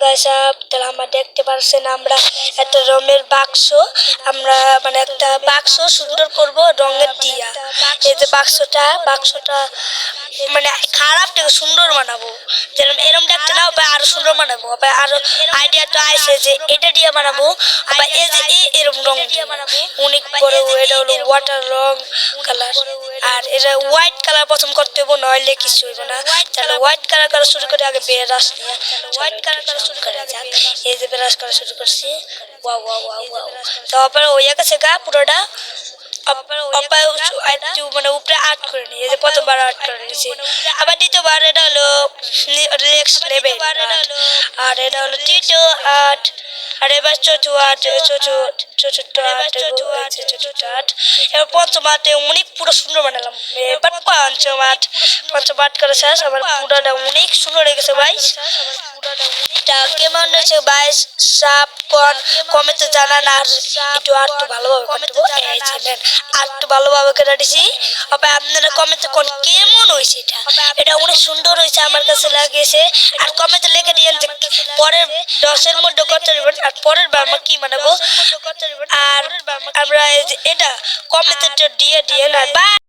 Guys তাহলে আমরা দেখতে পারছেন আমরা একটা রঙের বাক্স আমরা মানে একটা বাক্স সুন্দর করব রঙের দিয়া। এই যে বাক্সটা মানে খারাপ থেকে সুন্দর বানাবো, যেরকম এরকম দেখতে না হবে আরো সুন্দর বানাবো। আরো আইডিয়া তো আইছে যে এটা দিয়ে বানাবো, এই যে এরকম রং দিয়ে বানাবো অনেক বড়। এটা হলো ওয়াটার রং কালার, আর এটা হোয়াইট কালার প্রথম করতে হইব, নইলে কিছু হইব না। তাহলে হোয়াইট কালার করা শুরু করে আগে ব্রাশ নিয়ে হোয়াইট কালার করা শুরু করে যাক। এই যে ব্রাশ করা শুরু করছি, ওয়াও ওয়াও ওয়াও ওয়াও। তারপর হইয়া গেছে গা পুরোটা। একটু মানে উপরে আর্ট করে নিই, এই যে প্রথমবার আর্ট করে নিয়েছি। আবার দ্বিতীয়বার এটা হলো নেক্সট লেভেল, আর এটা হলো তৃতীয় আর্ট। আর এবার চতুর্থ আর্ট। এবার পঞ্চম আর্টে অনেক পুরো সুন্দর বানালাম। এবার পঞ্চম আর্ট করে শেষ। আবার পুরোটা অনেক সুন্দর লেগেছে ভাই। এটা কেমন হয়েছে ভাই সাপ কমেন্টে জানান, আর একটু আর্ট ভালোভাবে করতে আর্ট ভালোভাবে করে দিছি। আবার আপনারা কমেন্টে কোন কেমন হয়েছে, এটা অনেক সুন্দর হয়েছে আমার কাছে লাগিয়েছে। আর কমেন্টে লিখে দিয়েন যে পরের 10-এর মধ্যে করতে পারবেন, আর পরের বার আমরা কি বানাবো। আর আমরা এটা কমেন্টে দিয়ে না। বাই।